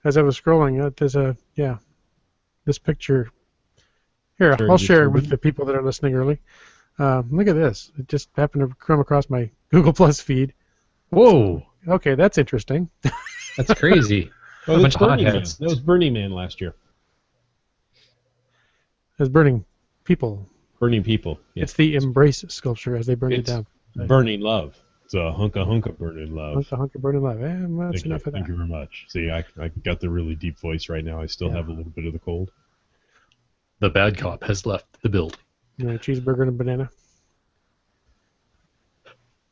as I was scrolling, there's this picture. Here, I'll share it with the people that are listening early. Look at this. It just happened to come across my Google Plus feed. Whoa. Okay, that's interesting. That's crazy. Oh, that's Burning Man. That was Burning Man last year. It's burning people. Burning people. Yeah. It's the Embrace sculpture as they burn it down. Burning love. It's a hunka burning love. Hunka burning love. That's enough of that. Thank you very much. See, I got the really deep voice right now. I still have a little bit of the cold. The bad cop has left the building. Cheeseburger and a banana.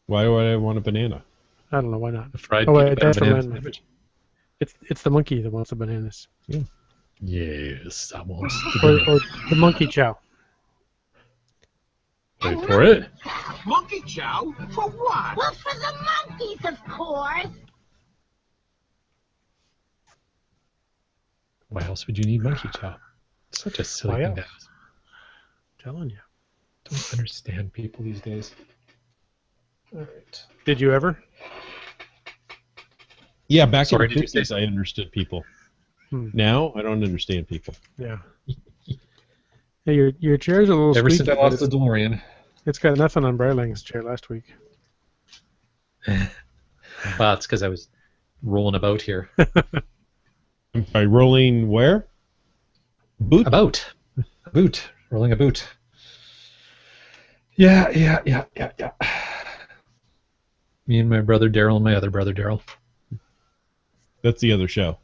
Why would I want a banana? I don't know. Why not? A fried banana. It's the monkey that wants the bananas. Yeah. Yes, I want or the monkey chow. Wait for it. Monkey chow? For what? Well, for the monkeys, of course. Why else would you need monkey chow? It's such a silly thing to ask. I'm telling you. Don't understand people these days. All right. Did you ever? Yeah, back in the 50s, I understood people. Now, I don't understand people. Yeah. Hey, your chair's a little Ever squeaky. since I lost the DeLorean. It's got nothing on Bryling's chair last week. Well, it's because I was rolling about here. By rolling where? Boot? About. A boot. Rolling a boot. Yeah. Me and my brother Daryl and my other brother Daryl. That's the other show.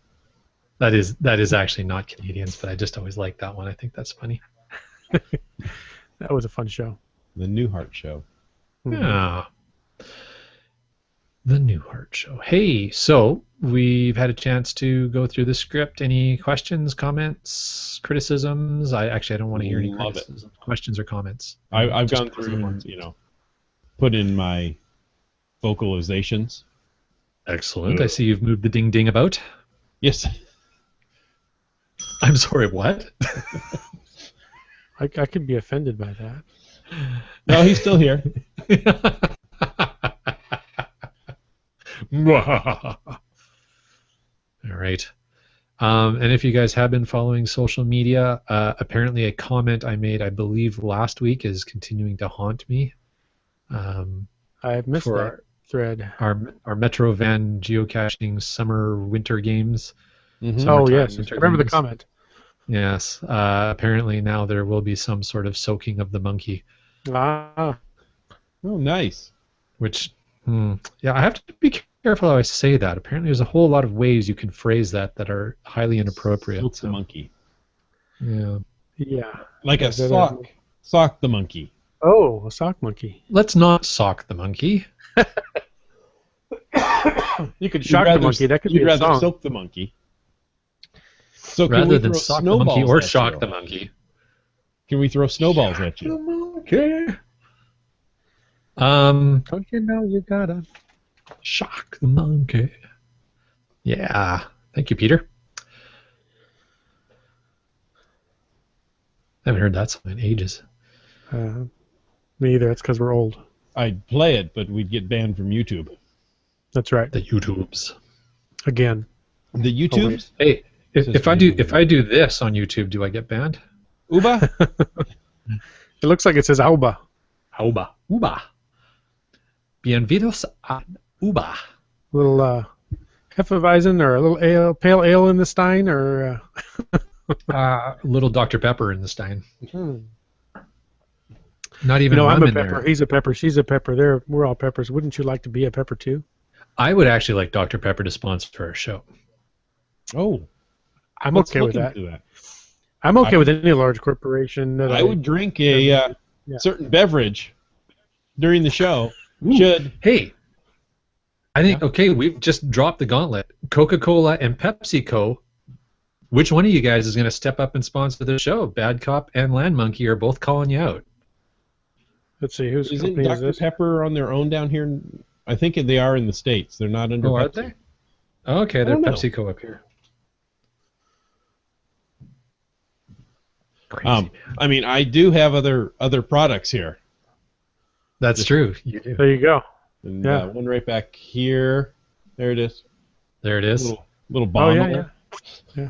That is actually not Canadians, but I just always like that one. I think that's funny. That was a fun show. The Newhart Show. Yeah. The Newhart Show. Hey, so we've had a chance to go through the script. Any questions, comments, criticisms? I don't want to hear any criticisms, questions or comments. I've gone through, put in my vocalizations. Excellent. I see you've moved the ding ding about. Yes. I'm sorry, what? I could be offended by that. No, he's still here. All right. And if you guys have been following social media, apparently a comment I made, I believe, last week is continuing to haunt me. I've missed that thread. Our Metro Van geocaching winter games. Mm-hmm. Oh, yes. I remember the comment. Yes. Apparently now there will be some sort of soaking of the monkey. Ah. Oh, nice. Which, yeah, I have to be careful how I say that. Apparently there's a whole lot of ways you can phrase that are highly inappropriate. Soak the monkey. Yeah. Yeah. Like a sock. Sock the monkey. Oh, a sock monkey. Let's not sock the monkey. You could shock the monkey. That could be a song. You'd rather soak the monkey. So rather than sock the monkey or shock the monkey. Can we throw snowballs at you? The monkey. Don't you know you gotta shock the monkey? Yeah. Thank you, Peter. I haven't heard that song in ages. Me either. It's because we're old. I'd play it, but we'd get banned from YouTube. That's right. The YouTubes. Again. The YouTubes? Hey, if I do this on YouTube, do I get banned? Uba? It looks like it says Auba. Auba. Uba. Bienvenidos a Uba. A little Hefeweizen or a little pale ale in the stein or little Dr. Pepper in the stein. Not even I'm rum a in pepper. there. He's a pepper. She's a pepper. We're all peppers. Wouldn't you like to be a pepper too? I would actually like Dr. Pepper to sponsor our show. Oh. I'm okay with that. I'm okay with any large corporation. That I would drink a certain beverage during the show. Ooh. Hey, I think, okay, we've just dropped the gauntlet. Coca-Cola and PepsiCo, which one of you guys is going to step up and sponsor the show? Bad Cop and Land Monkey are both calling you out. Let's see, who's Isn't company is Dr. this? Pepper on their own down here? I think they are in the States. They're not under Pepsi. Are they? Oh, okay, they're PepsiCo up here. Crazy, I mean, I do have other products here. That's true. You do. There you go. And, one right back here. There it is. There it is. Little bottle. Oh, yeah. Yeah.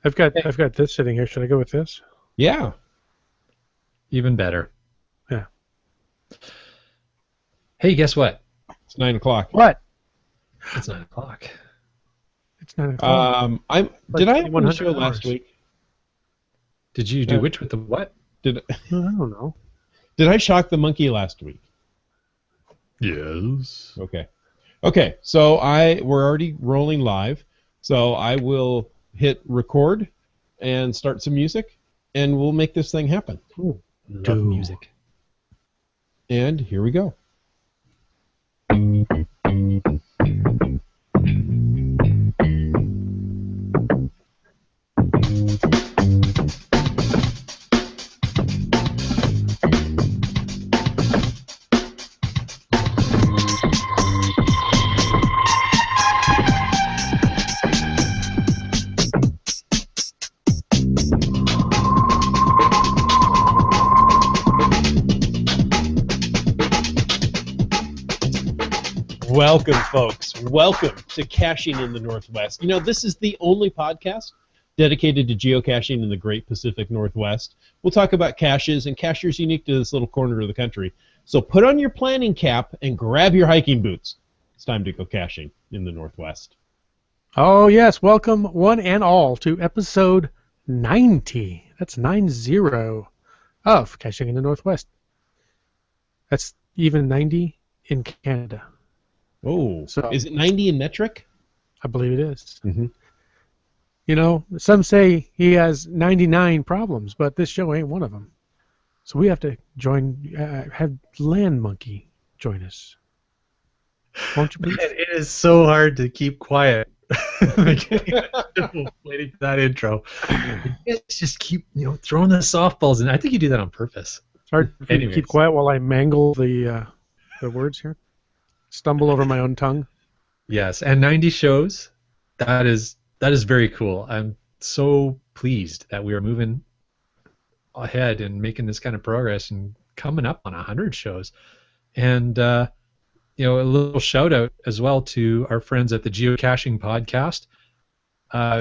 I've got this sitting here. Should I go with this? Yeah. Even better. Yeah. Hey, guess what? It's 9 o'clock. What? It's 9 o'clock. It's 9 o'clock. Did I open the 100 show last hours. week? Did you do which with the what? I don't know. Did I shock the monkey last week? Yes. Okay. So we're already rolling live. So I will hit record and start some music, and we'll make this thing happen. Ooh. Love music. And here we go. Welcome, folks. Welcome to Caching in the Northwest. You know, this is the only podcast dedicated to geocaching in the Great Pacific Northwest. We'll talk about caches and caches unique to this little corner of the country. So put on your planning cap and grab your hiking boots. It's time to go caching in the Northwest. Oh, yes. Welcome, one and all, to episode 90. That's 90 of Caching in the Northwest. That's even 90 in Canada. Oh, So- is it 90 in metric? I believe it is. Mm-hmm. You know, some say he has 99 problems, but this show ain't one of them. So we have to have Land Monkey join us. Won't you please? Man, it is so hard to keep quiet. Waiting for that intro. It's just keep throwing the softballs in. I think you do that on purpose. It's hard for me to keep quiet while I mangle the words here. Stumble over my own tongue. Yes, and 90 shows. That is very cool. I'm so pleased that we are moving ahead and making this kind of progress and coming up on 100 shows. And a little shout out as well to our friends at the Geocaching podcast,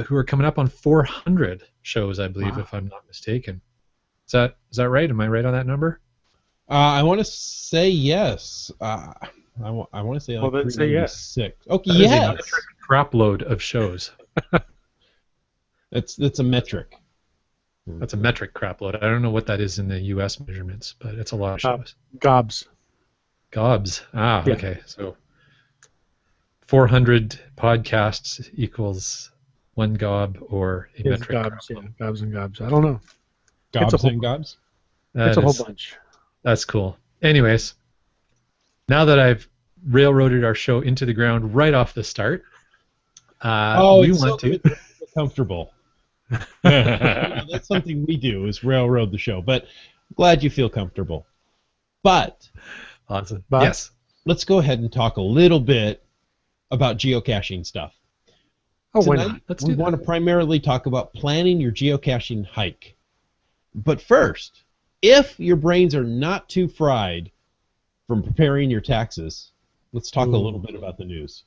who are coming up on 400 shows, I believe, if I'm not mistaken. Is that right? Am I right on that number? I want to say yes. I want to say like then say yes. 396. Okay, That is a yes. metric crap load of shows. That's a metric. That's a metric crap load. I don't know what that is in the U.S. measurements, but it's a lot of shows. Gobs. Gobs. Ah, Yeah. okay. So 400 podcasts equals one gob or a Is metric gobs, crap yeah. load. Gobs and gobs. I don't know. Gobs It's a and gobs. That It's a whole is- bunch. That's cool. Anyways, now that I've railroaded our show into the ground right off the start, we it's want so to. good to feel comfortable. That's something we do is railroad the show. But glad you feel comfortable. But Awesome. But- Yes. let's go ahead and talk a little bit about geocaching stuff. Oh, why Tonight, not? Let's we do that. want to primarily talk about planning your geocaching hike. But first, if your brains are not too fried from preparing your taxes, let's talk a little bit about the news.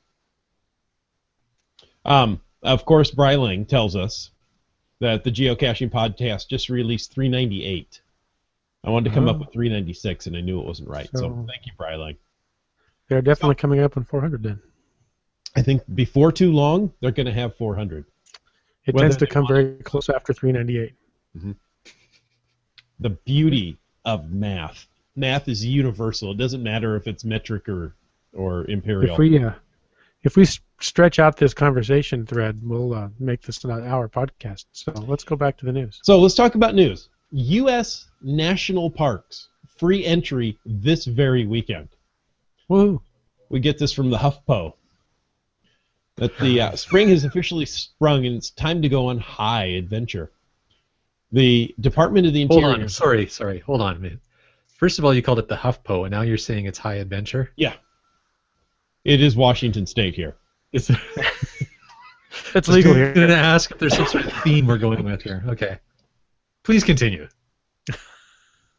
Of course, Bryling tells us that the geocaching podcast just released 398. I wanted to come up with 396, and I knew it wasn't right. So So- thank you, Bryling. They're definitely coming up on 400 then. I think before too long, they're going to have 400. It Whether tends to they come want very close after 398. The beauty of math. Math is universal. It doesn't matter if it's metric or imperial. If we stretch out this conversation thread, we'll make this an hour podcast. So let's go back to the news. So let's talk about news. U.S. national parks, free entry this very weekend. Woo! We get this from the HuffPo. That the spring has officially sprung and it's time to go on high adventure. The Department of the Hold Interior. on. Sorry. Hold on a minute. First of all, you called it the HuffPo, and now you're saying it's high adventure. Yeah. It is Washington State here. It's It's legal I'm going here. to ask if there's some sort of theme we're going with here. Okay. Please continue.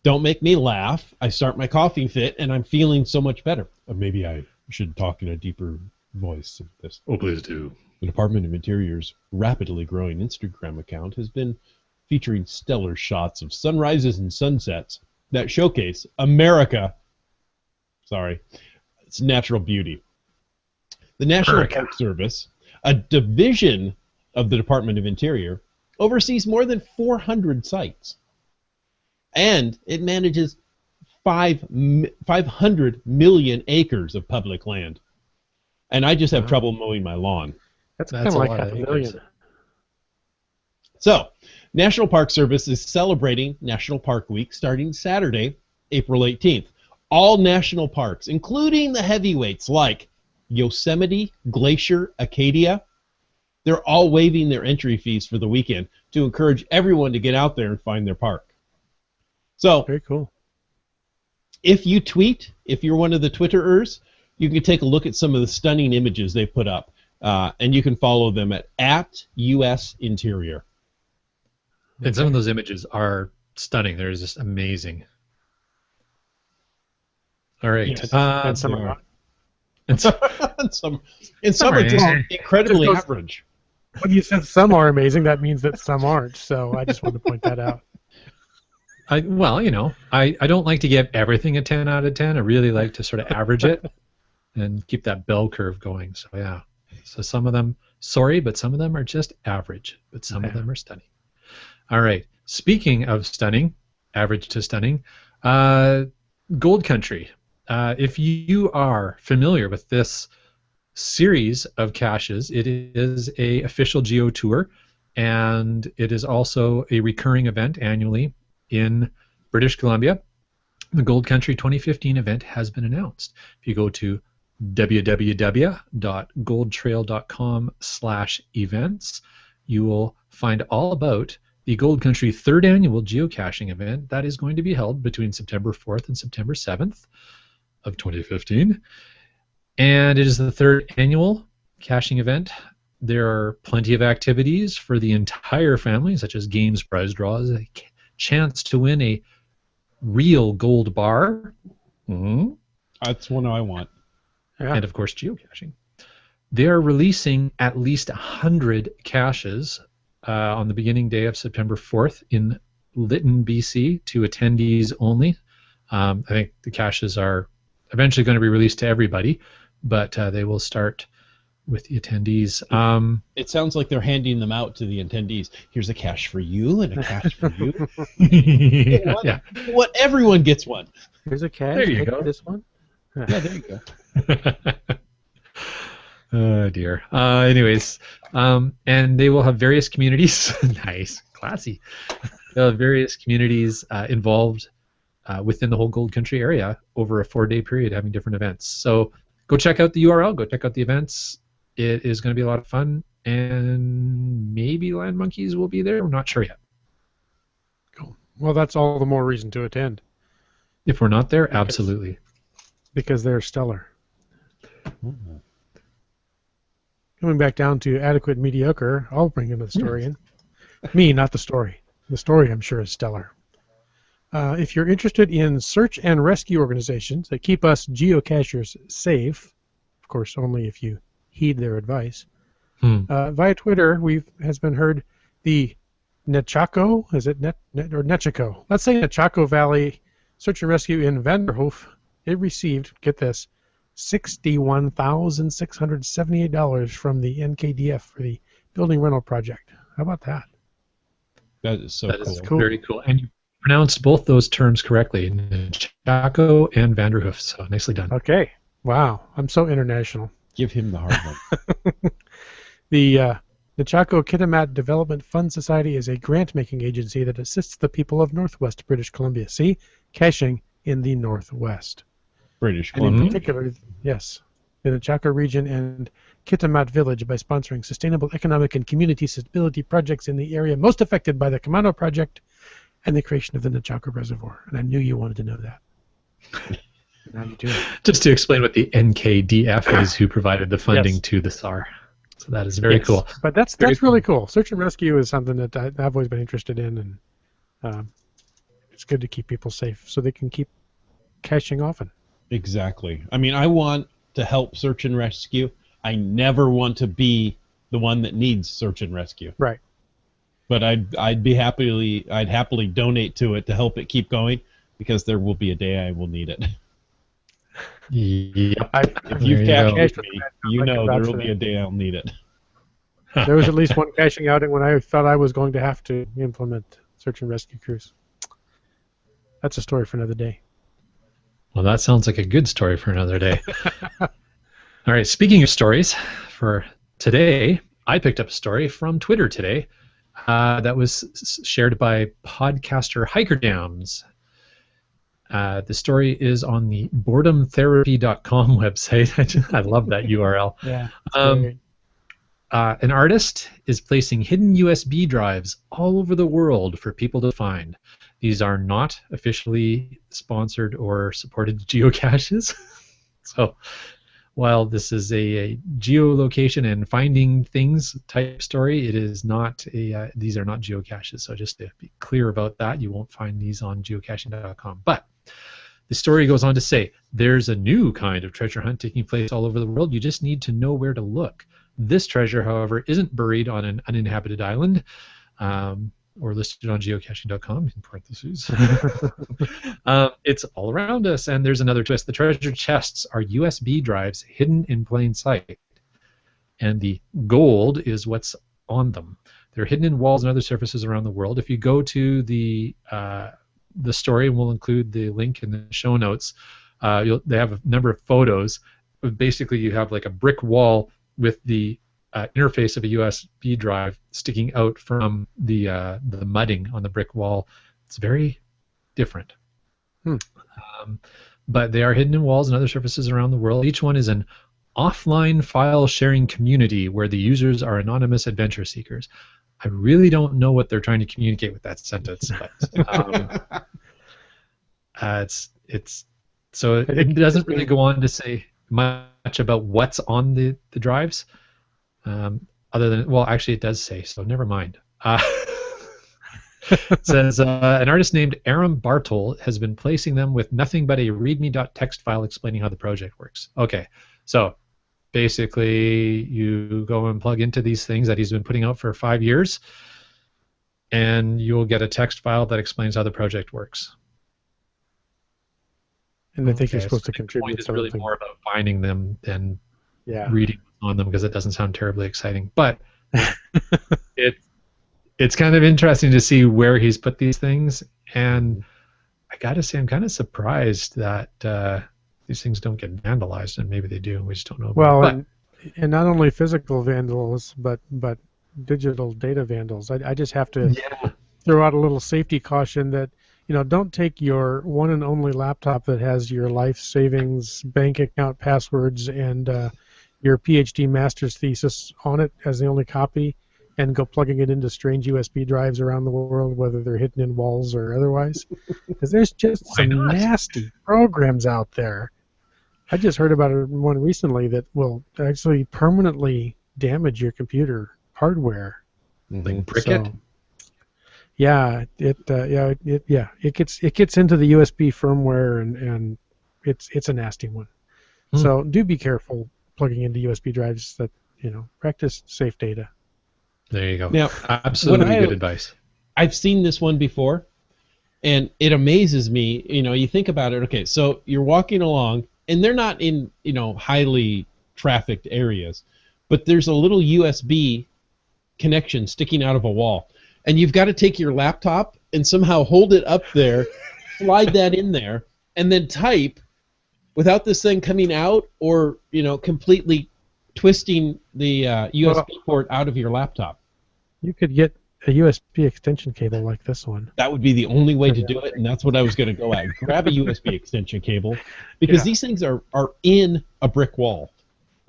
Don't make me laugh. I start my coughing fit and I'm feeling so much better. Maybe I should talk in a deeper voice of this. Oh, please do. The Department of Interior's rapidly growing Instagram account has been featuring stellar shots of sunrises and sunsets that showcase its natural beauty. The National Park Service, a division of the Department of Interior, oversees more than 400 sites. And it manages 500 million acres of public land. And I just have trouble mowing my lawn. That's kind of like half a million. So, National Park Service is celebrating National Park Week starting Saturday, April 18th. All national parks, including the heavyweights like Yosemite, Glacier, Acadia, they're all waiving their entry fees for the weekend to encourage everyone to get out there and find their park. So, very cool. If you tweet, if you're one of the Twitterers, you can take a look at some of the stunning images they put up, and you can follow them at US Interior. And some of those images are stunning. They're just amazing. All right. Yes. And some are not. And some are just incredibly average. When you said some are amazing, that means that some aren't. So I just wanted to point that out. I don't like to give everything a 10 out of 10. I really like to sort of average it and keep that bell curve going. So, yeah. So some of them, but some of them are just average, but some of them are stunning. All right. Speaking of stunning, average to stunning, Gold Country. If you are familiar with this series of caches, it is a official geo tour, and it is also a recurring event annually in British Columbia. The Gold Country 2015 event has been announced. If you go to www.goldtrail.com/events, you will find all about the Gold Country 3rd Annual Geocaching event that is going to be held between September 4th and September 7th of 2015. And it is the 3rd annual caching event. There are plenty of activities for the entire family, such as games, prize draws, a chance to win a real gold bar. Mm-hmm. That's one I want. Yeah. And, of course, geocaching. They are releasing at least 100 caches on the beginning day of September 4th in Lytton, BC, to attendees only. I think the caches are eventually going to be released to everybody, but they will start with the attendees. It sounds like they're handing them out to the attendees. Here's a cache for you and a cache for you. Yeah. What? Everyone gets one. Here's a cache. There you go. This one. Yeah, there you go. Oh, dear. Anyways, and they will have various communities. Nice. Classy. They'll have various communities involved within the whole Gold Country area over a 4-day period having different events. So go check out the URL. Go check out the events. It is going to be a lot of fun, and maybe Land Monkeys will be there. We're not sure yet. Cool. Well, that's all the more reason to attend. If we're not there, absolutely. Because they're stellar. Mm-hmm. Coming back down to adequate mediocre, I'll bring in the story in. Me, not the story. The story, I'm sure, is stellar. If you're interested in search and rescue organizations that keep us geocachers safe, of course, only if you heed their advice, via Twitter, has been heard the Nechako, is it Nechako? Let's say Nechako Valley Search and Rescue in Vanderhoof. It received, get this, $61,678 from the NKDF for the building rental project. How about that? That is so cool. Is cool. Very cool. And you pronounced both those terms correctly, Nechako and Vanderhoof. So nicely done. Okay. Wow. I'm so international. Give him the hard one. The Nechako Kitimat Development Fund Society is a grant-making agency that assists the people of Northwest British Columbia. See? Caching in the Northwest. British Columbia. Columbia. In particular, yes, the Nechako region and Kitimat Village by sponsoring sustainable economic and community stability projects in the area most affected by the Kamano Project and the creation of the Nechako Reservoir. And I knew you wanted to know that. Now you do it. Just to explain what the NKDF is, who provided the funding to the SAR. So that is very cool. But that's really cool. Search and rescue is something that I've always been interested in, and it's good to keep people safe so they can keep caching often. Exactly. I mean, I want to help search and rescue. I never want to be the one that needs search and rescue. Right. But I'd happily donate to it to help it keep going, because there will be a day I will need it. Yep. If you've There you cached go. with me, you know there will be a day I'll need it. There was at least one caching outing when I thought I was going to have to implement search and rescue crews. That's a story for another day. Well, that sounds like a good story for another day. All right, speaking of stories, for today, I picked up a story from Twitter today that was shared by podcaster Hikerdams. The story is on the boredomtherapy.com website. I love that URL. Yeah. An artist is placing hidden USB drives all over the world for people to find. These are not officially sponsored or supported geocaches. So while this is a geolocation and finding things type story, it is not a. These are not geocaches. So just to be clear about that, you won't find these on geocaching.com. But the story goes on to say, there's a new kind of treasure hunt taking place all over the world. You just need to know where to look. This treasure, however, isn't buried on an uninhabited island or listed on geocaching.com in parentheses. It's all around us, and there's another twist. The treasure chests are USB drives hidden in plain sight, and the gold is what's on them. They're hidden in walls and other surfaces around the world. If you go to the story, and we'll include the link in the show notes, they have a number of photos. Basically, you have like a brick wall with the interface of a USB drive sticking out from the mudding on the brick wall. It's very different. But they are hidden in walls and other surfaces around the world. Each one is an offline file sharing community where the users are anonymous adventure seekers. I really don't know what they're trying to communicate with that sentence, but it doesn't really go on to say much about what's on the drives, other than, well, actually it does say, so never mind. It says an artist named Aram Bartol has been placing them with nothing but a readme.txt file explaining how the project works. Okay, so basically you go and plug into these things that he's been putting out for 5 years, and you'll get a text file that explains how the project works. And I think you're supposed to contribute. The point is really more about finding them than yeah. reading on them, because it doesn't sound terribly exciting. But it's kind of interesting to see where he's put these things, and I got to say I'm kind of surprised that these things don't get vandalized, and maybe they do, and we just don't know about it. And not only physical vandals, but digital data vandals. I just have to throw out a little safety caution that, don't take your one and only laptop that has your life savings bank account passwords and your PhD master's thesis on it as the only copy, and go plugging it into strange USB drives around the world, whether they're hidden in walls or otherwise. Because there's just some nasty programs out there. I just heard about one recently that will actually permanently damage your computer hardware. Like brick it? Yeah, it gets into the USB firmware, and it's a nasty one. So do be careful plugging into USB drives that practice safe data. There you go. Now, absolutely good advice. I've seen this one before, and it amazes me. You think about it. Okay, so you're walking along, and they're not in highly trafficked areas, but there's a little USB connection sticking out of a wall. And you've got to take your laptop and somehow hold it up there, slide that in there, and then type without this thing coming out or completely twisting the USB port out of your laptop. You could get a USB extension cable like this one. That would be the only way to do it, and that's what I was going to go at. Grab a USB extension cable, because these things are in a brick wall,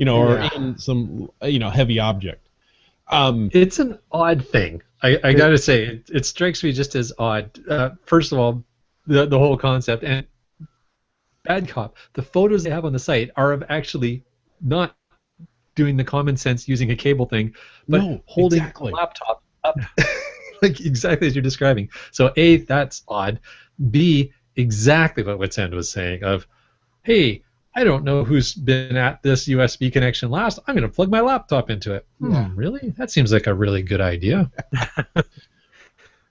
or in some heavy object. It's an odd thing. I got to say, it strikes me just as odd. First of all, the whole concept, and bad cop, the photos they have on the site are of actually not doing the common sense using a cable thing, but holding a laptop up, like exactly as you're describing. So A, that's odd. B, exactly what Witsend was saying of, hey, I don't know who's been at this USB connection last. I'm going to plug my laptop into it. Yeah. Really? That seems like a really good idea.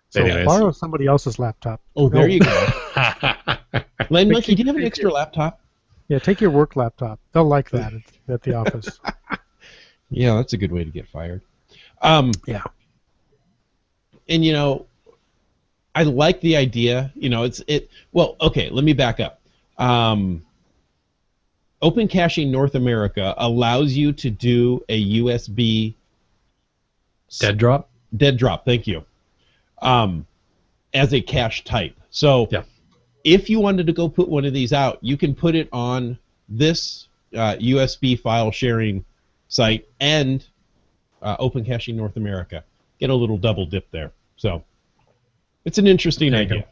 So Anyways. borrow somebody else's laptop. Oh, there you go. That's Len Monkey, do you have an extra laptop? Yeah, take your work laptop. They'll like that at the office. Yeah, that's a good way to get fired. Yeah. And I like the idea. Well, okay, let me back up. Open Caching North America allows you to do a USB Dead drop? dead drop. Thank you. As a cache type. So Yeah. if you wanted to go put one of these out, you can put it on this USB file sharing site and Open Caching North America. Get a little double dip there. So it's an interesting There you idea. go.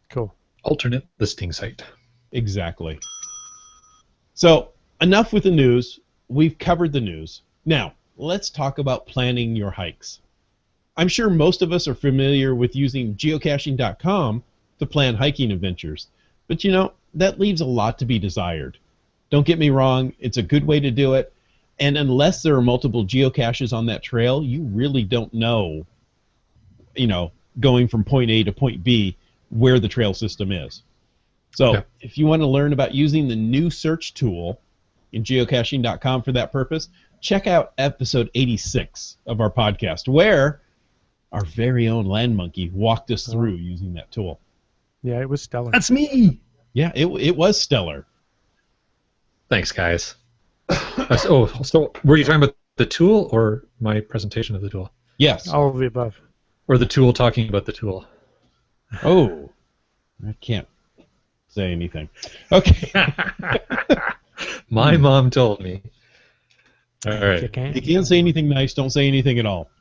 Cool. Alternate listing site. Exactly. So enough with the news. We've covered the news. Now, let's talk about planning your hikes. I'm sure most of us are familiar with using geocaching.com to plan hiking adventures. But that leaves a lot to be desired. Don't get me wrong, it's a good way to do it. And unless there are multiple geocaches on that trail, you really don't know, going from point A to point B, where the trail system is. So Yeah. if you want to learn about using the new search tool in geocaching.com for that purpose, check out episode 86 of our podcast, where our very own Land Monkey walked us through using that tool. Yeah, it was stellar. That's me! Yeah, it was stellar. Thanks, guys. So were you talking about the tool or my presentation of the tool? Yes. All of the above. Or the tool talking about the tool? Oh, I can't say anything. Okay. My mom told me. All You right. can't. You can't say anything nice. Don't say anything at all.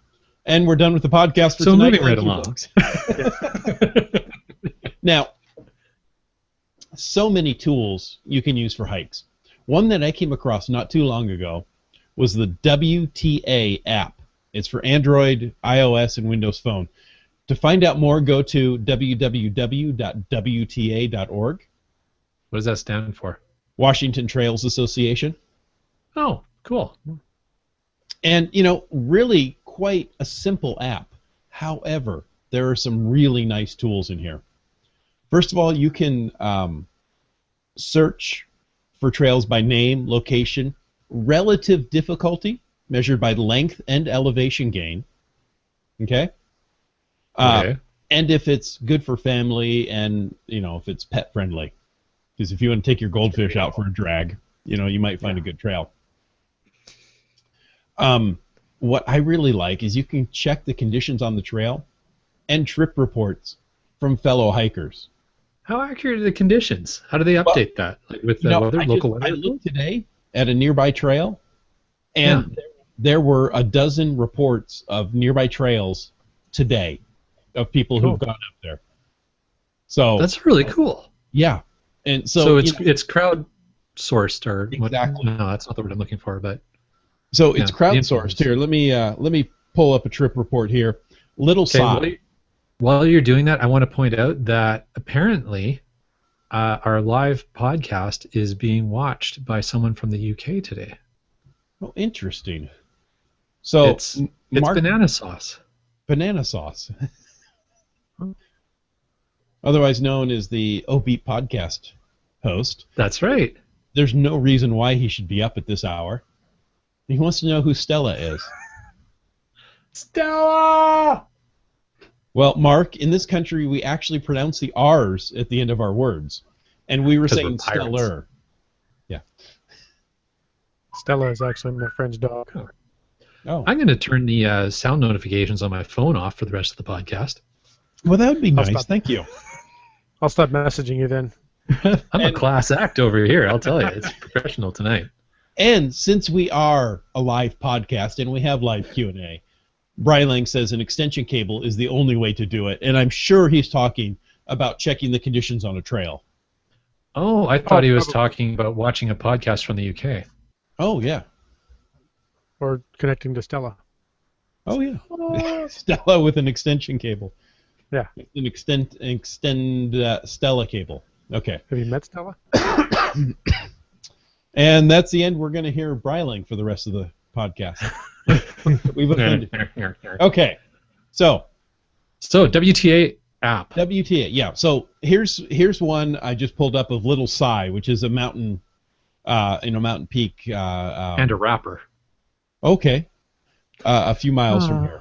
And we're done with the podcast for So tonight. moving right Thank you, along. folks. Now, so many tools you can use for hikes. One that I came across not too long ago was the WTA app. It's for Android, iOS, and Windows Phone. To find out more, go to www.wta.org, What does that stand for? Washington Trails Association. Oh, cool. And, really quite a simple app. However, there are some really nice tools in here. First of all, you can search for trails by name, location, relative difficulty, measured by length and elevation gain. Okay? Okay. And if it's good for family and, if it's pet friendly. Because if you want to take your goldfish out for a drag, you might find a good trail. What I really like is you can check the conditions on the trail and trip reports from fellow hikers. How accurate are the conditions? How do they update that? Like with the weather, local weather? I looked today at a nearby trail, and there were a dozen reports of nearby trails today of people who've gone up there. So That's really cool. yeah, and So it's crowdsourced or Exactly. No, that's not the word I'm looking for. But so it's yeah, crowdsourced. the Here, let me pull up a trip report here. Little Sock. While you're doing that, I want to point out that apparently our live podcast is being watched by someone from the UK today. Oh, interesting. So It's banana sauce. Banana Sauce, otherwise known as the O-Beat podcast host. That's right. There's no reason why he should be up at this hour. He wants to know who Stella is. Stella! Well, Mark, in this country, we actually pronounce the R's at the end of our words. And we were 'Cause saying we're pirates. stellar. Stella is actually my friend's dog. Oh, I'm going to turn the sound notifications on my phone off for the rest of the podcast. well, that would be I'll nice. stop. Thank you. I'll stop messaging you then. I'm a class act over here, I'll tell you. It's professional tonight. And since we are a live podcast and we have live Q&A, Brian Lang says an extension cable is the only way to do it. And I'm sure he's talking about checking the conditions on a trail. Oh, I thought he was probably. talking about watching a podcast from the UK. Oh, yeah. Or connecting to Stella. Oh, yeah. Stella with an extension cable. Yeah. An extend Stella cable. Okay. Have you met Stella? And that's the end. We're going to hear Bryling for the rest of the podcast. We've offended. Okay, so WTA app. WTA, yeah. So here's one I just pulled up of Little Cy, which is a mountain, mountain peak. And a rapper. Okay, a few miles from here.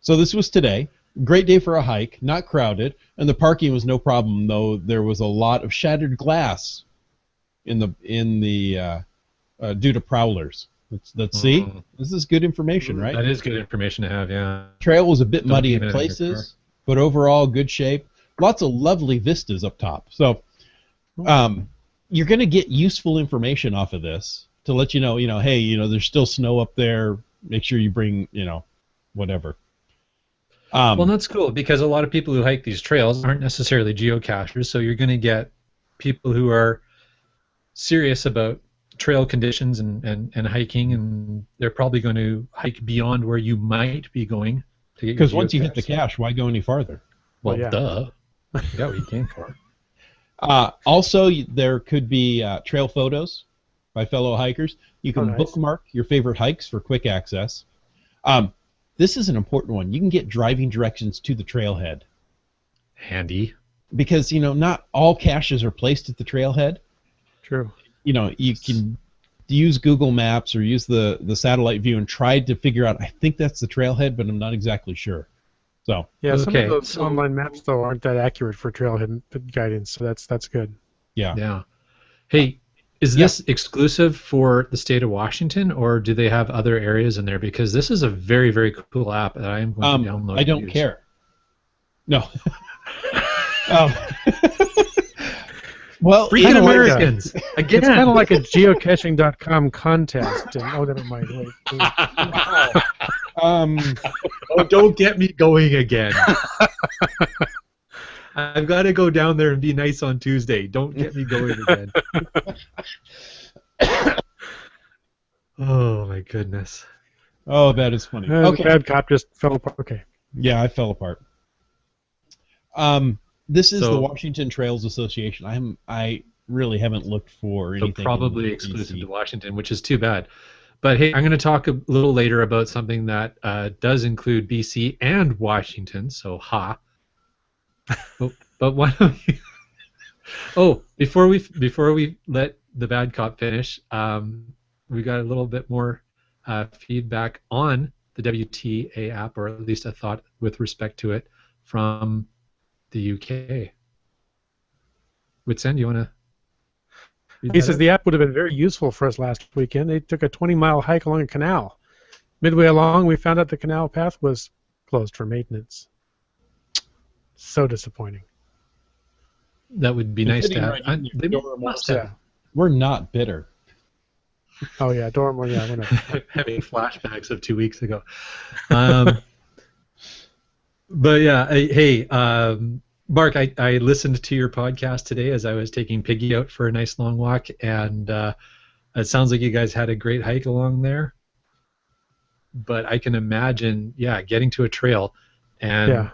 So this was today. Great day for a hike, not crowded, and the parking was no problem. Though there was a lot of shattered glass in the due to prowlers. Let's see. This is good information, right? That is good information to have. Yeah. Trail was a bit Don't muddy get in it in your places, but overall good shape. Lots of lovely vistas up top. So you're going to get useful information off of this to let you know, hey, there's still snow up there. Make sure you bring, whatever. Well, that's cool because a lot of people who hike these trails aren't necessarily geocachers, so you're going to get people who are serious about trail conditions and hiking, and they're probably going to hike beyond where you might be going to get. Because once you hit the cache, why go any farther? Well, yeah. duh. You got what you came for. Also, there could be trail photos by fellow hikers. You can bookmark your favorite hikes for quick access. This is an important one. You can get driving directions to the trailhead. Handy. Because, not all caches are placed at the trailhead. True. You can use Google Maps or use the satellite view and try to figure out, I think that's the trailhead, but I'm not exactly sure. So yeah, some okay, of those online maps though aren't that accurate for trailhead guidance, so that's good. yeah. Hey, is this exclusive for the state of Washington, or do they have other areas in there? Because this is a very, very cool app that I am going to download. I don't care. No. Well, freaking Americans again. It's kind of like a geocaching.com contest. And, never mind. Wait. Oh, don't get me going again. I've got to go down there and be nice on Tuesday. Don't get me going again. Oh my goodness. Oh, that is funny. The bad cop just fell apart. Okay. Yeah, I fell apart. This is the Washington Trails Association. I really haven't looked for anything. So probably exclusive to Washington, which is too bad. But hey, I'm going to talk a little later about something that does include BC and Washington. So but why don't you? Oh, before we let the bad cop finish, we got a little bit more feedback on the WTA app, or at least a thought with respect to it from the UK. Whitsen, do you want to? He says the app would have been very useful for us last weekend. They took a 20-mile hike along a canal. Midway along, we found out the canal path was closed for maintenance. So disappointing. That would be nice to have. They must have. Yeah. We're not bitter. Oh yeah, Dormore. Yeah, we're not. Having flashbacks of 2 weeks ago. But yeah, hey, Mark, I listened to your podcast today as I was taking Piggy out for a nice long walk, and it sounds like you guys had a great hike along there. But I can imagine, getting to a trail, and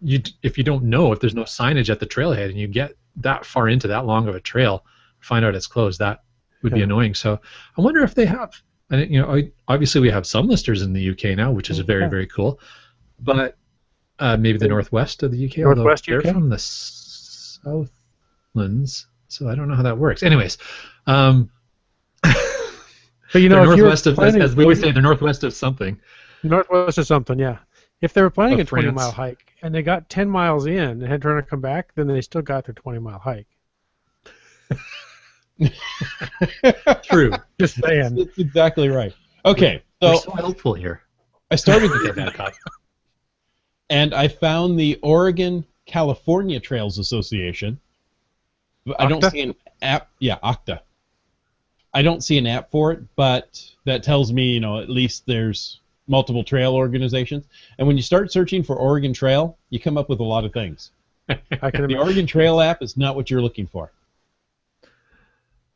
if you don't know, if there's no signage at the trailhead, and you get that far into that long of a trail, find out it's closed, that would be annoying. So I wonder if they have. And obviously we have some listeners in the UK now, which is very, very cool. But maybe the northwest of the UK. Northwest UK? They're from the Southlands, so I don't know how that works. Anyways, but if northwest of, as we always say, the northwest of something. Northwest of something, yeah. If they were planning a France. 20-mile hike and they got 10 miles in and had to come back, then they still got their 20-mile hike. True. Just saying. That's exactly right. Okay, We're so helpful here. I started with that, and I found the Oregon California Trails Association. I don't see an app. Yeah, OCTA. I don't see an app for it, but that tells me, at least there's multiple trail organizations. And when you start searching for Oregon Trail, you come up with a lot of things. The Oregon Trail app is not what you're looking for.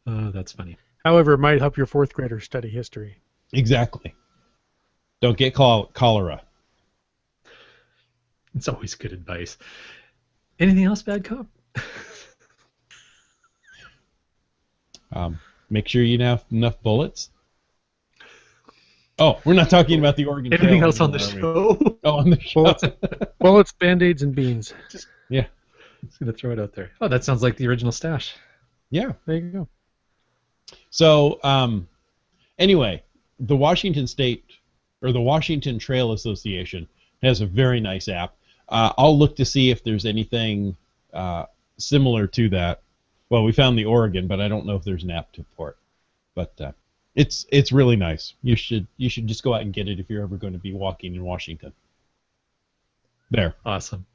Oh, that's funny. However, it might help your fourth graders study history. Exactly. Don't get cholera. It's always good advice. Anything else, Bad Cop? Make sure you have enough bullets. Oh, we're not talking about the Oregon Trail. Anything else on the anymore, are we? show? Oh, on the show. Bullets, Band-Aids, and beans. Yeah. Just gonna throw it out there. Oh, that sounds like the original stash. Yeah. There you go. So, anyway, the Washington Trail Association has a very nice app. I'll look to see if there's anything similar to that. Well, we found the Oregon, but I don't know if there's an app for it. But it's really nice. You should just go out and get it if you're ever going to be walking in Washington. There. Awesome.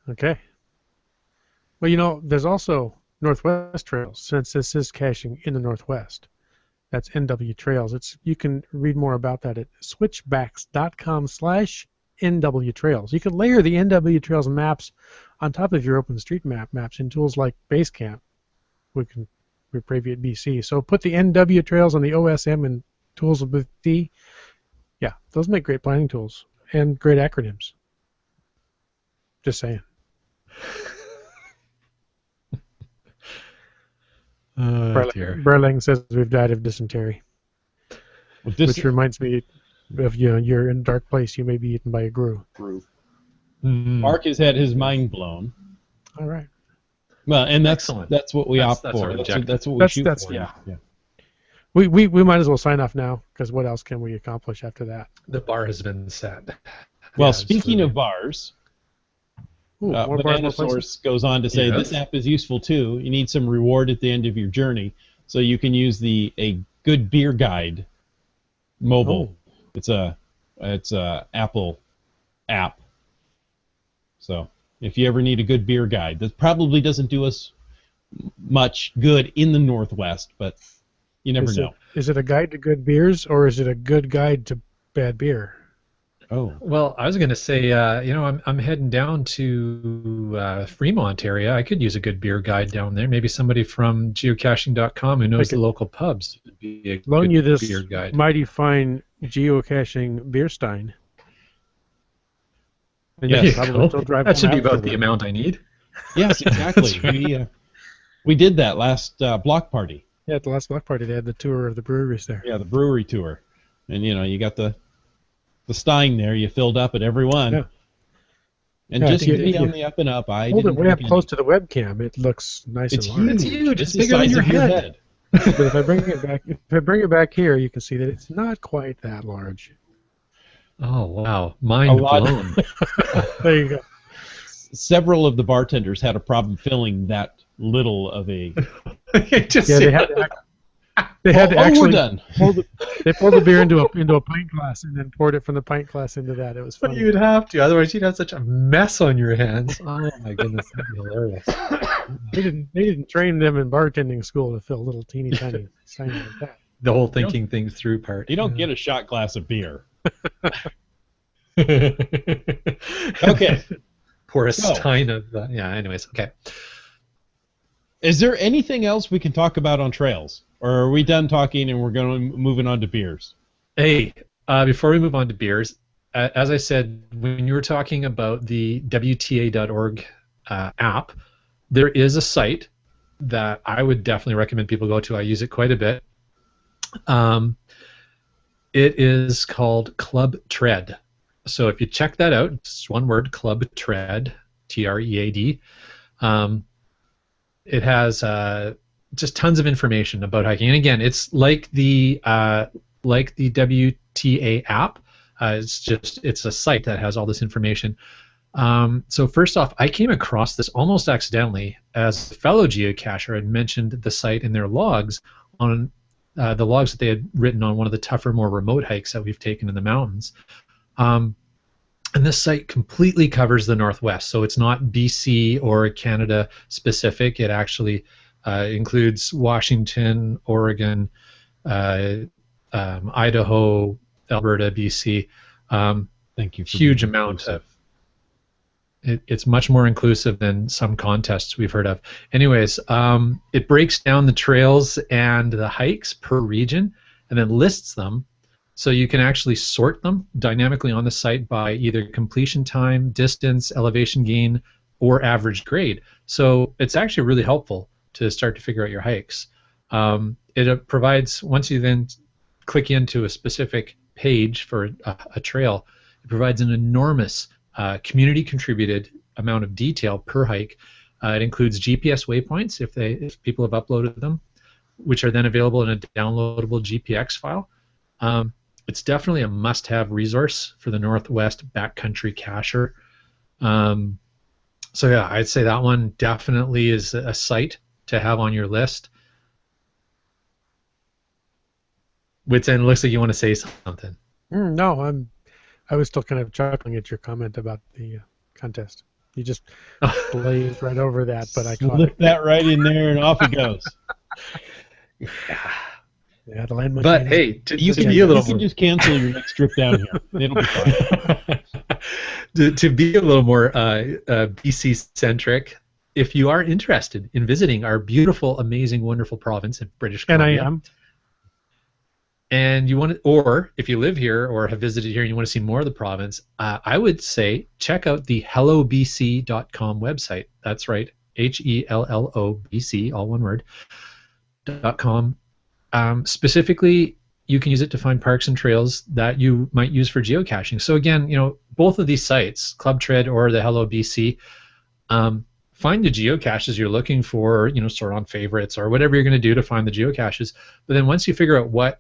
Okay. Well, there's also Northwest Trails, since this is caching in the Northwest. That's NW Trails. You can read more about that at switchbacks.com/NW Trails. You can layer the NW Trails maps on top of your OpenStreetMap maps in tools like Basecamp. We preview at BC. So put the NW Trails on the OSM and tools with D. Yeah, those make great planning tools and great acronyms. Just saying. Dear. Berling says we've died of dysentery. Well, Which reminds me of you're in a dark place, you may be eaten by a grue. Mark has had his mind blown. All right. Well, and that's Excellent. that's what we opt That's for. our That's objective. what we shoot That's for. yeah. Yeah. We might as well sign off now, because what else can we accomplish after that? The bar has been set. Well, Yeah, speaking absolutely. of bars, Ooh, more bars, Banana more places? Source goes on to say Yes. this app is useful too. You need some reward at the end of your journey, so you can use a good beer guide mobile. Oh. It's a Apple app. So if you ever need a good beer guide, that probably doesn't do us much good in the Northwest, but you never know. Is it a guide to good beers, or is it a good guide to bad beer? Oh. Well, I was going to say, I'm heading down to Fremont area. I could use a good beer guide down there. Maybe somebody from geocaching.com who knows the local pubs would be a Loan good you this beer guide. mighty fine geocaching beer stein. And Yes. you There can you probably go. still drive That should be home about afterward. the amount I need. Yes, exactly. We did that last block party. Yeah, at the last block party, they had the tour of the breweries there. Yeah, the brewery tour, and you got the stein there. You filled up at every one. Yeah. And Yeah, just if you- get down you- the up and up. I Hold it didn't way up drink close any. to the webcam. It looks nice It's and large. huge. It's huge. It's the bigger than size your of your head. head. But if I bring it back here, you can see that it's not quite that large. Oh, wow. Mind A lot. blown. There you go. Several of the bartenders had a problem filling that little of a. Just Yeah, say they had that. to, they had to we're actually done. they poured the beer into a pint glass and then poured it from the pint glass into that. It was But funny. you'd have to, otherwise you'd have such a mess on your hands. Oh my goodness, that'd be hilarious. They didn't train them in bartending school to fill little teeny tiny steins like that. The whole thinking things through part. You don't get a shot glass of beer. Okay. Pour a So- stein of yeah. Anyways, okay. Is there anything else we can talk about on trails, or are we done talking and we're going to moving on to beers? Hey, before we move on to beers, as I said, when you were talking about the WTA.org app, there is a site that I would definitely recommend people go to. I use it quite a bit. It is called Club Tread. So if you check that out, it's one word, Club Tread, Tread. It has just tons of information about hiking. And again, it's like the WTA app. It's a site that has all this information. So first off, I came across this almost accidentally as a fellow geocacher had mentioned the site in their logs on the logs that they had written on one of the tougher, more remote hikes that we've taken in the mountains. And this site completely covers the Northwest, so it's not BC or Canada specific. It actually includes Washington, Oregon, Idaho, Alberta, BC. Thank you. For Huge being amount inclusive. of. It's much more inclusive than some contests we've heard of. Anyways, it breaks down the trails and the hikes per region and then lists them. So you can actually sort them dynamically on the site by either completion time, distance, elevation gain, or average grade. So it's actually really helpful to start to figure out your hikes. It provides, once you then click into a specific page for a trail, it provides an enormous community contributed amount of detail per hike. It includes GPS waypoints if people have uploaded them, which are then available in a downloadable GPX file. It's definitely a must-have resource for the Northwest backcountry cacher. So yeah, I'd say that one definitely is a site to have on your list. Which then looks like you want to say something. No, I was still kind of chuckling at your comment about the contest. You just blazed right over that, but I caught Slip it. that right in there, and off it goes. Yeah, the land monkey. But hey, to You be a little can more, just cancel your next trip down here. It'll be fine. to be a little more BC centric, if you are interested in visiting our beautiful, amazing, wonderful province in British And Columbia, I am. and you want to, or if you live here or have visited here and you want to see more of the province, I would say check out the hellobc.com website. That's right, HELLOBC, all one word, .com. Specifically, you can use it to find parks and trails that you might use for geocaching. So again, both of these sites, Club Tread or the Hello BC, find the geocaches you're looking for, sort on favorites or whatever you're going to do to find the geocaches. But then once you figure out what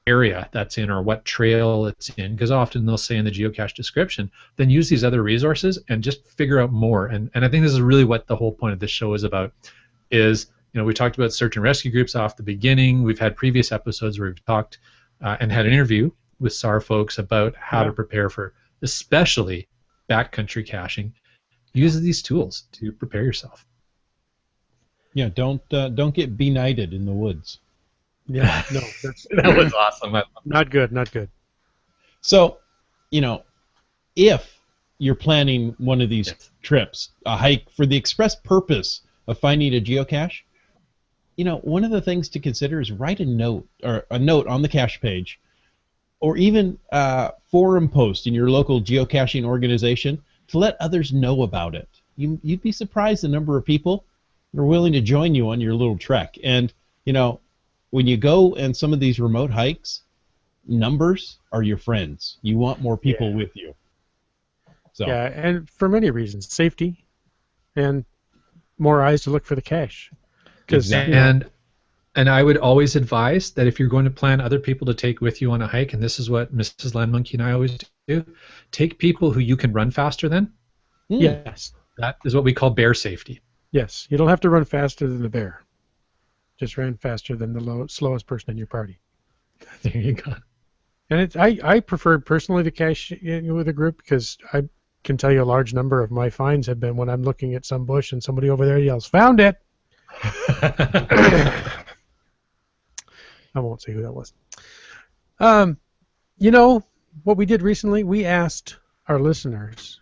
area that's in or what trail it's in, because often they'll say in the geocache description, then use these other resources and just figure out more. And I think this is really what the whole point of this show is about, is we talked about search and rescue groups off the beginning. We've had previous episodes where we've talked and had an interview with SAR folks about how to prepare for especially backcountry caching. Use these tools to prepare yourself. Yeah, don't get benighted in the woods. Yeah, no, that's That was awesome. not good. Not good. So, if you're planning one of these trips, a hike for the express purpose of finding a geocache, one of the things to consider is write a note on the cache page, or even a forum post in your local geocaching organization to let others know about it. You'd be surprised the number of people that are willing to join you on your little trek. And, when you go on some of these remote hikes, numbers are your friends. You want more people with you. So. Yeah, and for many reasons, safety and more eyes to look for the cache. And I would always advise that if you're going to plan other people to take with you on a hike, and this is what Mrs. Land Monkey and I always do, take people who you can run faster than. Yes. That is what we call bear safety. Yes, you don't have to run faster than the bear. Just ran faster than the slowest person in your party. There you go. And I prefer personally to cache with a group because I can tell you a large number of my finds have been when I'm looking at some bush and somebody over there yells, "Found it!" I won't say who that was. What we did recently, we asked our listeners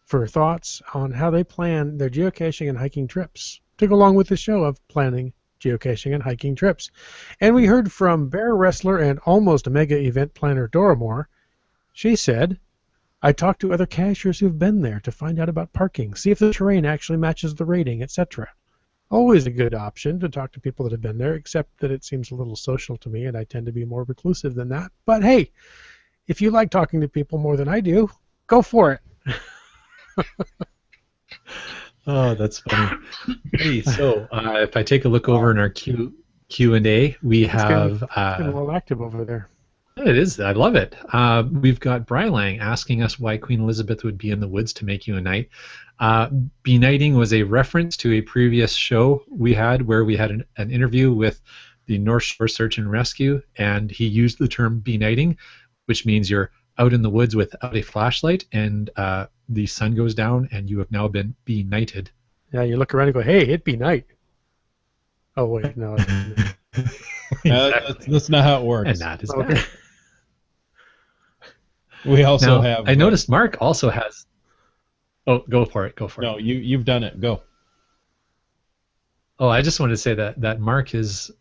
for thoughts on how they plan their geocaching and hiking trips to go along with the show of planning geocaching and hiking trips. And we heard from bear wrestler and almost a mega event planner Dora Moore. She said, "I talked to other cachers who've been there to find out about parking, see if the terrain actually matches the rating, etc." Always a good option to talk to people that have been there, except that it seems a little social to me, and I tend to be more reclusive than that. But hey, if you like talking to people more than I do, go for it. Oh, that's funny. Hey, so if I take a look over in our Q&A, we have... It's been well active over there. It is. I love it. We've got Brylang asking us why Queen Elizabeth would be in the woods to make you a knight. Benighting was a reference to a previous show we had where we had an interview with the North Shore Search and Rescue, and he used the term benighting, which means you're out in the woods without a flashlight, and the sun goes down, and you have now been benighted. Yeah, you look around and go, "Hey, it'd be night." Oh wait, no. That's not how it works. And that is Okay. bad. We also Now, have. I noticed Mark also has. Oh, go for it. No, you've done it. Go. Oh, I just wanted to say that Mark is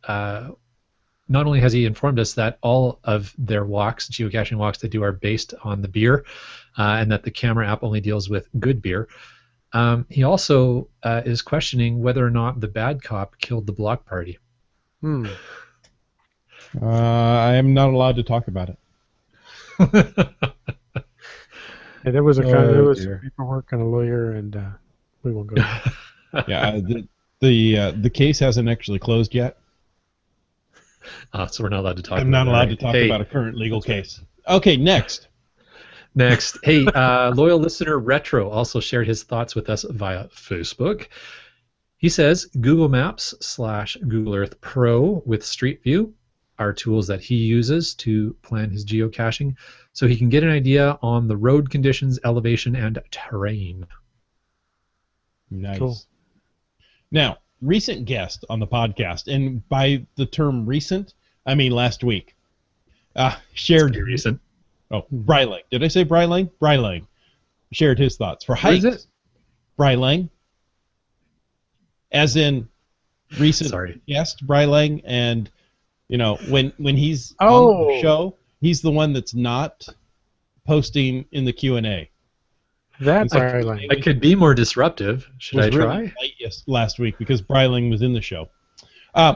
not only has he informed us that all of their walks, geocaching walks they do, are based on the beer, and that the camera app only deals with good beer. He also is questioning whether or not the bad cop killed the block party. Hmm. I am not allowed to talk about it. Yeah, there was Oh, dear. paperwork and a lawyer, and we won't go there. Yeah, the case hasn't actually closed yet. So we're not allowed to talk I'm about not that, allowed right? to talk Hey, about a current legal case. Okay, next. next. Hey, loyal listener Retro also shared his thoughts with us via Facebook. He says Google Maps / Google Earth Pro with Street View are tools that he uses to plan his geocaching so he can get an idea on the road conditions, elevation, and terrain. Nice. Cool. Now, recent guest on the podcast, and by the term recent, I mean last week, shared. Pretty recent. Oh, Brylang. Did I say Brylang? Brylang shared his thoughts for Where is hikes. it? Brylang, as in recent Sorry. guest Brylang, and when he's on Oh. the show, he's the one that's not posting in the Q&A. That's It's right. like- I could be more disruptive. Should I was try? really light last week because Bryling was in the show.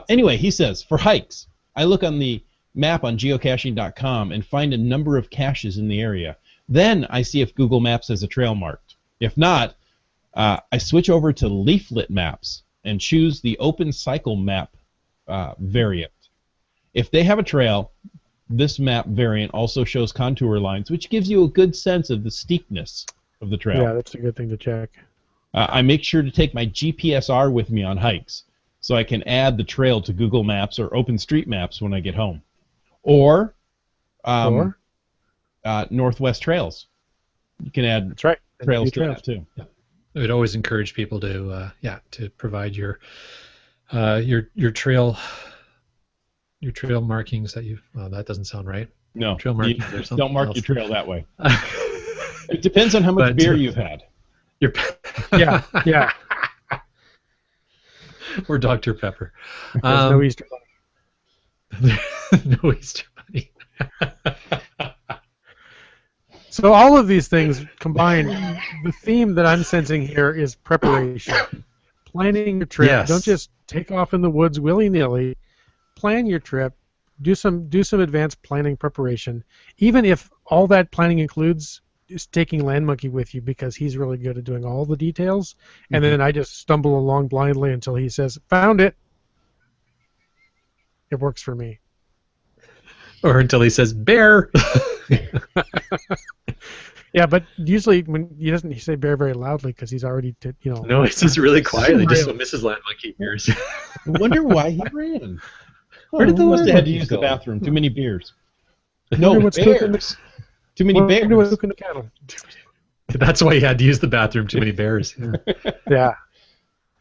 Anyway, he says, for hikes, I look on the map on geocaching.com and find a number of caches in the area. Then I see if Google Maps has a trail marked. If not, I switch over to Leaflet Maps and choose the Open Cycle Map variant. If they have a trail, this map variant also shows contour lines, which gives you a good sense of the steepness of the trail. Yeah, that's a good thing to check. I make sure to take my GPSR with me on hikes so I can add the trail to Google Maps or OpenStreetMaps when I get home. Or NorthWest Trails. You can add That's right. trails to that too. I would always encourage people to to provide your trail markings that you. Well, that doesn't sound right. No, Trail markings or something don't mark else. your trail that way. It depends on how much But, beer you've had. Your Yeah. or Dr. Pepper. There's no Easter bunny. No Easter Bunny. So all of these things combined, the theme that I'm sensing here is preparation. Planning your trip. Yes. Don't just take off in the woods willy-nilly. Plan your trip. Do some advanced planning preparation. Even if all that planning includes is taking Land Monkey with you because he's really good at doing all the details, and then I just stumble along blindly until he says, "Found it." It works for me. Or until he says bear. Yeah, but usually when he doesn't say bear very loudly because he's already No, it's just really quietly, just so Mrs. Land Monkey hears. I wonder why he ran. Where did the must have had to monkeys use the go? bathroom. Too many beers. Wonder No, what's cooking bears. Too many Wonder what's bears. cooking the cattle. That's why he had to use the bathroom. Too many bears. Yeah. Yeah.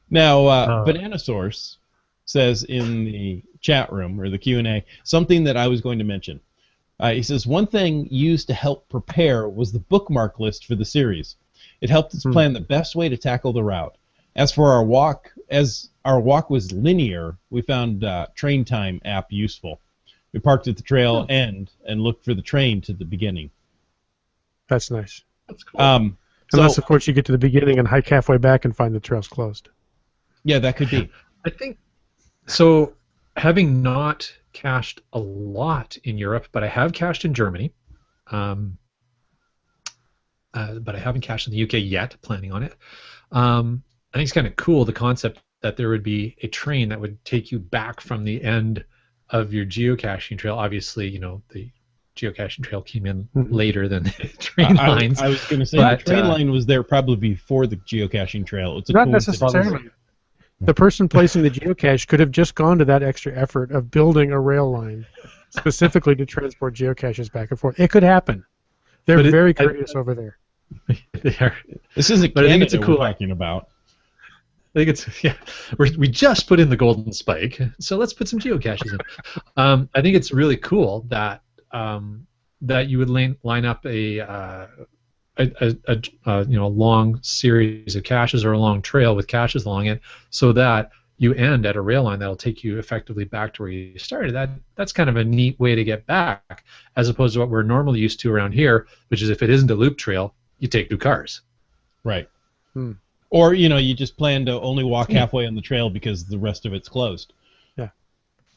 Now, Banana Source says in the chat room or the Q&A something that I was going to mention. He says one thing used to help prepare was the bookmark list for the series. It helped us plan the best way to tackle the route. As for our walk, as our walk was linear, we found Train Time app useful. We parked at the trail end and looked for the train to the beginning. That's nice. That's cool. Unless, So, of course, you get to the beginning and hike halfway back and find the trail's closed. yeah, that could be. I think so. Having not cached a lot in Europe, but I have cached in Germany, but I haven't cached in the UK yet. Planning on it. I think it's kind of cool the concept that there would be a train that would take you back from the end of your geocaching trail. Obviously, the geocaching trail came in later than the train lines. I was going to say but, the train line was there probably before the geocaching trail. It's a Not coincidence. necessarily. The person placing the geocache could have just gone to that extra effort of building a rail line specifically to transport geocaches back and forth. It could happen. They're But very curious over there. They are. This isn't But I think Canada it's a cool- we're talking about. I think it's we just put in the golden spike, so let's put some geocaches in. I think it's really cool that that you would line up a long series of caches or a long trail with caches along it, so that you end at a rail line that'll take you effectively back to where you started. That's kind of a neat way to get back, as opposed to what we're normally used to around here, which is if it isn't a loop trail, you take 2 cars. Right. Or, you just plan to only walk halfway on the trail because the rest of it's closed. Yeah.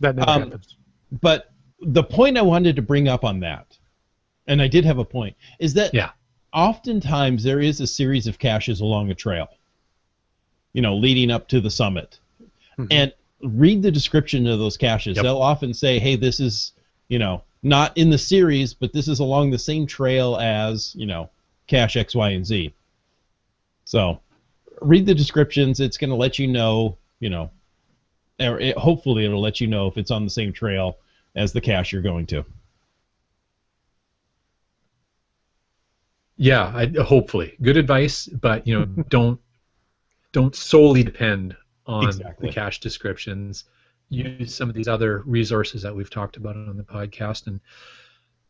That never happens. But the point I wanted to bring up on that, and I did have a point, is that oftentimes there is a series of caches along a trail, leading up to the summit. Mm-hmm. And read the description of those caches. Yep. They'll often say, hey, this is, not in the series, but this is along the same trail as, cache X, Y, and Z. So read the descriptions. It's going to let you know, hopefully it'll let you know if it's on the same trail as the cache you're going to. Yeah, hopefully. Good advice, but don't solely depend on the cache descriptions. Use some of these other resources that we've talked about on the podcast, and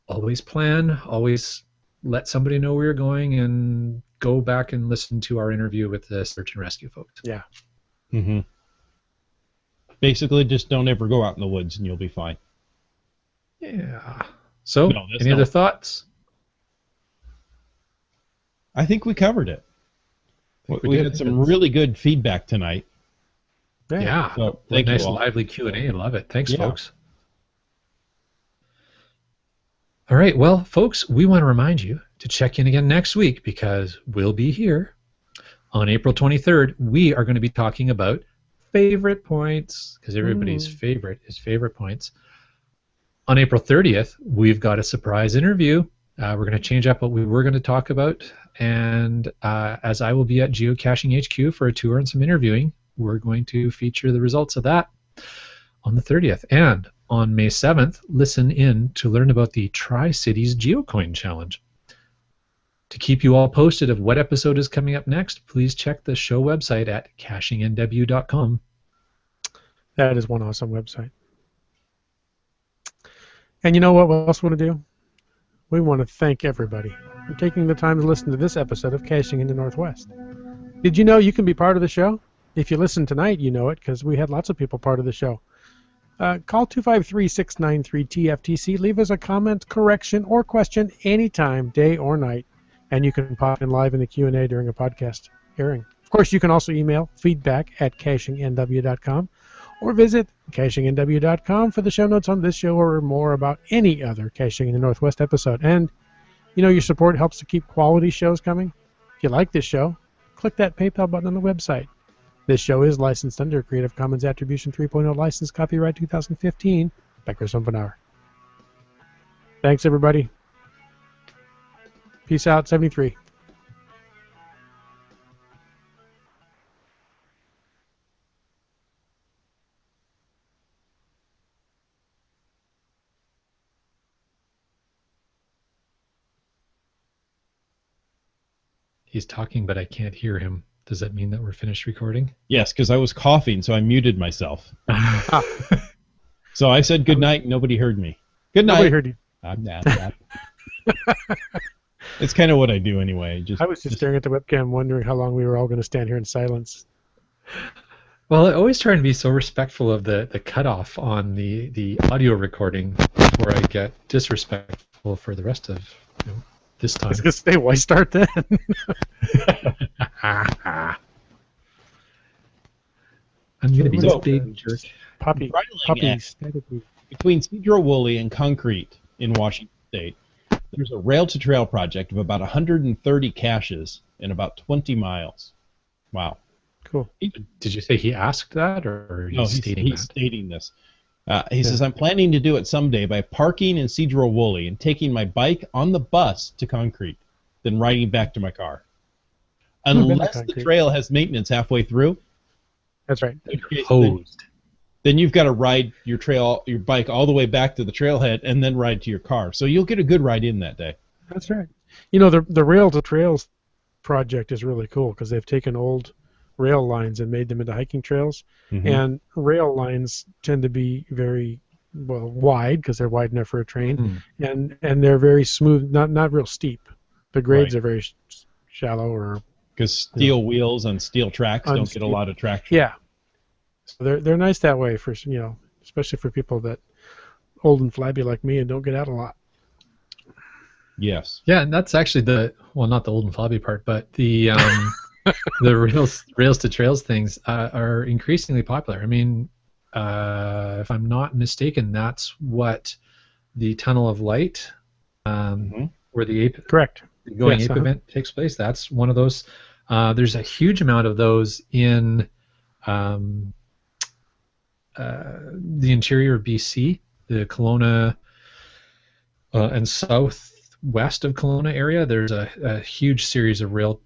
always plan, always let somebody know where you're going, and go back and listen to our interview with the search and rescue folks. Yeah. Mm-hmm. Basically, just don't ever go out in the woods and you'll be fine. Yeah. So, any other thoughts? I think we covered it. We had some really good feedback tonight. Yeah. So, nice lively Q&A. I love it. Thanks, folks. All right. Well, folks, we want to remind you to check in again next week, because we'll be here on April 23rd. We are going to be talking about favorite points, because everybody's favorite is favorite points. On April 30th, we've got a surprise interview. We're going to change up what we were going to talk about, and as I will be at Geocaching HQ for a tour and some interviewing, we're going to feature the results of that on the 30th. And on May 7th, listen in to learn about the Tri-Cities GeoCoin Challenge. To keep you all posted of what episode is coming up next, please check the show website at cachingnw.com. That is one awesome website. And you know what else we want to do? We want to thank everybody for taking the time to listen to this episode of Caching in the Northwest. Did you know you can be part of the show? If you listen tonight, you know it, because we had lots of people part of the show. Call 253-693-TFTC. Leave us a comment, correction, or question anytime, day or night, and you can pop in live in the Q&A during a podcast airing. Of course, you can also email feedback@cachingnw.com or visit cachingnw.com for the show notes on this show or more about any other Caching in the Northwest episode. And, your support helps to keep quality shows coming. If you like this show, click that PayPal button on the website. This show is licensed under Creative Commons Attribution 3.0 license, copyright 2015 by Chris Umpenauer. Thanks, everybody. Peace out, 73. He's talking, but I can't hear him. Does that mean that we're finished recording? Yes, because I was coughing, so I muted myself. So I said good night, and nobody heard me. Good night. Nobody heard you. I'm not. It's kind of what I do anyway. I was just staring at the webcam, wondering how long we were all going to stand here in silence. Well, I always try to be so respectful of the cutoff on the audio recording before I get disrespectful for the rest of this time. I was going to say, why start then? I'm going to be this big jerk. Puppy statically. Between Cedro-Woolley and Concrete in Washington State, there's a rail-to-trail project of about 130 caches in about 20 miles. Wow. Cool. Did you say he asked that, or he's stating this. He says, I'm planning to do it someday by parking in Cedro-Woolley and taking my bike on the bus to Concrete, then riding back to my car. Unless the trail has maintenance halfway through. That's right. Then you've got to ride your bike all the way back to the trailhead and then ride to your car. So you'll get a good ride in that day. That's right. The Rail to Trails project is really cool because they've taken old rail lines and made them into hiking trails. Mm-hmm. And rail lines tend to be very wide because they're wide enough for a train, and they're very smooth, not real steep. The grades are very shallow, or because steel wheels on steel tracks don't get a lot of traction. Yeah, so they're nice that way for especially for people that old and flabby like me and don't get out a lot. Yes. Yeah, and that's actually not the old and flabby part, but the the rails to trails things are increasingly popular. I mean, if I'm not mistaken, that's what the Tunnel of Light, where the ape Correct. going Yes, ape event takes place. That's one of those. There's a huge amount of those in the interior of BC, the Kelowna and southwest of Kelowna area. There's a huge series of old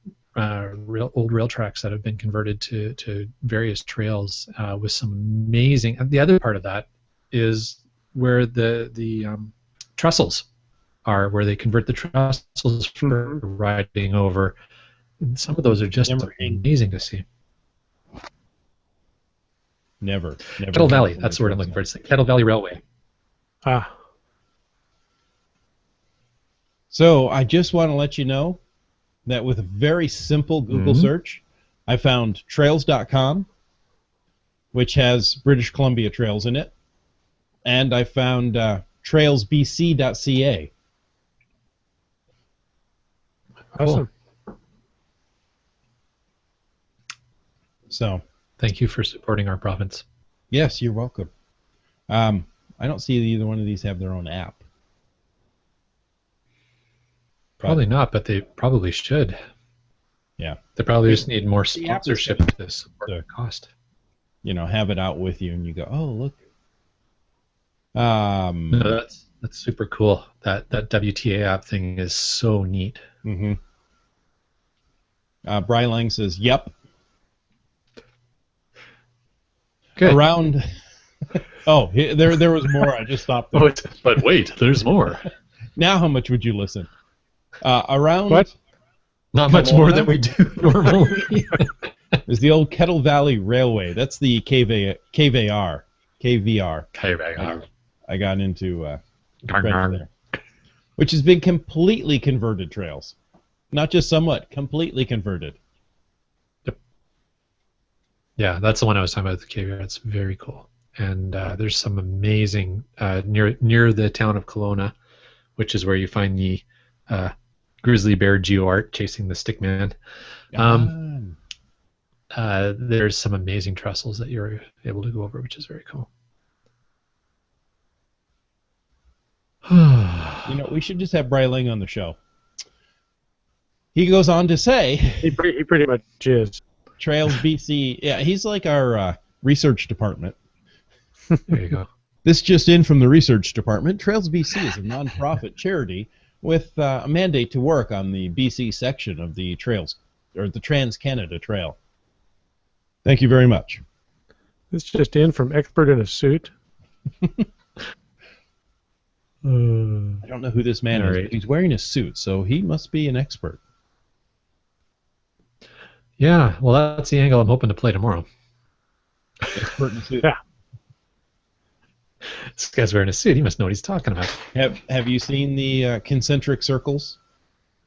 rail tracks that have been converted to various trails with some amazing. And the other part of that is where the trestles are, where they convert the trestles for riding over. And some of those are just amazing to see. Never. Kettle Valley, that's the word I'm looking for. It's the Kettle Valley Railway. So I just want to let you know that with a very simple Google search, I found trails.com, which has British Columbia trails in it, and I found trailsbc.ca. Awesome. So, thank you for supporting our province. Yes, you're welcome. I don't see either one of these have their own app. Probably not, but they probably should. Yeah. They probably just need more sponsorship to support the cost. Have it out with you, and you go, oh, look. No, that's super cool. That WTA app thing is so neat. Mm-hmm. Brylang says, yep. Good. Around. Oh, there was more. I just stopped there. But wait, there's more. Now, how much would you listen? Around. What? Not much more than we do normally. There's the old Kettle Valley Railway. That's the KVR. I got into there, which has been completely converted trails. Not just somewhat, completely converted. Yep. Yeah, that's the one I was talking about, the KVR. That's very cool. And there's some amazing, near the town of Kelowna, which is where you find the grizzly bear geo-art chasing the stickman. There's some amazing trestles that you're able to go over, which is very cool. We should just have Bryling on the show. He goes on to say... He pretty much is. Trails BC... Yeah, he's like our research department. There you go. This just in from the research department. Trails BC is a non-profit charity with a mandate to work on the BC section of the trails, or the Trans-Canada Trail. Thank you very much. This just in from expert in a suit. I don't know who this man is, but he's wearing a suit, so he must be an expert. Yeah, well, that's the angle I'm hoping to play tomorrow. Expert in a suit. Yeah. This guy's wearing a suit. He must know what he's talking about. Have you seen the concentric circles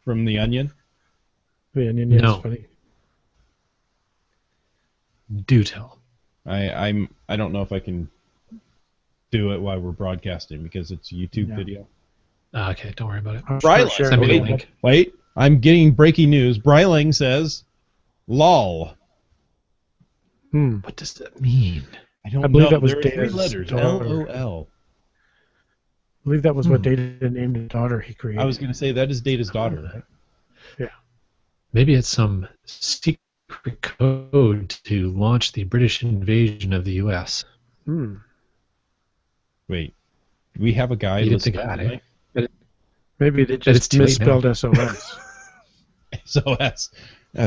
from The Onion? The Onion, yes, No. funny. Do tell. I don't know if I can do it while we're broadcasting because it's a YouTube video. Okay, don't worry about it. Bryling, Send me the link. Wait, I'm getting breaking news. Bryling says, "Lol." What does that mean? I don't I believe know. that was there are 3 Data's letters. daughter. LOL. I believe that was what Data named the daughter he created. I was going to say that is Data's daughter, right? Yeah. Maybe it's some secret code to launch the British invasion of the U.S. Wait, do we have a guy? You didn't think of that, eh? Maybe they it's just too late now. misspelled SOS. SOS.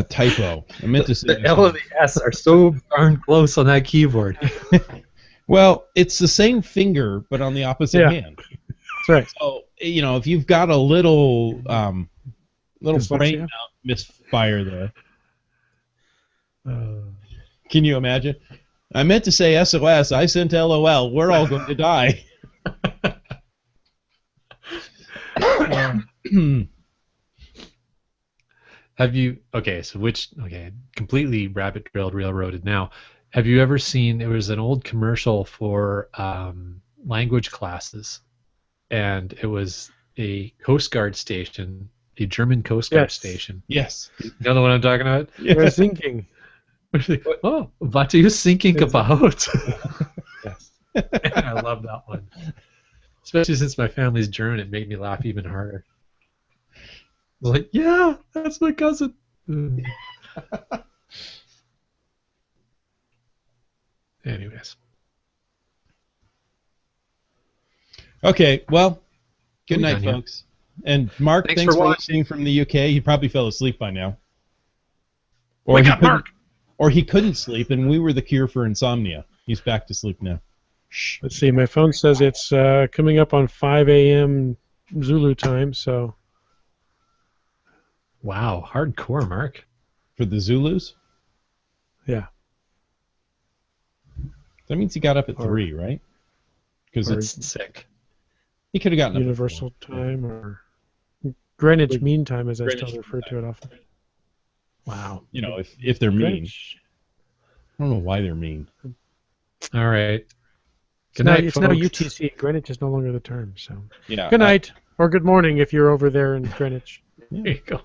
Typo. I meant to say The L and the S are so darn close on that keyboard. Well, it's the same finger, but on the opposite hand. That's right. So, if you've got a little Dyslexia? brain misfire there. Can you imagine? I meant to say SOS. I sent LOL. We're all going to die. Have you, completely rabbit trailed railroaded now. Have you ever seen, there was an old commercial for language classes, and it was a Coast Guard station, a German Coast Guard station. Yes. You know what I'm talking about? We're thinking. Oh, what are you thinking about? I love that one. Especially since my family's German, it made me laugh even harder. I was like, yeah, that's my cousin. Anyways. Okay, well, good We night, done here. folks. And Mark, Thanks thanks for for watching. listening from the UK. He probably fell asleep by now. Wake he up, couldn't- Mark! Or he couldn't sleep, and we were the cure for insomnia. He's back to sleep now. Shh. Let's see. My phone says it's coming up on 5 a.m. Zulu time. So Wow, hardcore, Mark. For the Zulus? yeah. That means he got up at Or- 3, right? Because or- it's Sick. he could have gotten up at Universal time or Greenwich Mean Time, as I Greenwich still refer to it often. Wow. 4. You know, if they're mean. Greenwich. I don't know why they're mean. All right. Good Now, night, it's now folks. UTC. Greenwich is no longer the term. So Yeah. good night or good morning if you're over there in Greenwich, There you go.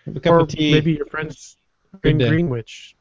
Have a cup or of tea. maybe your friends Good in day. Greenwich.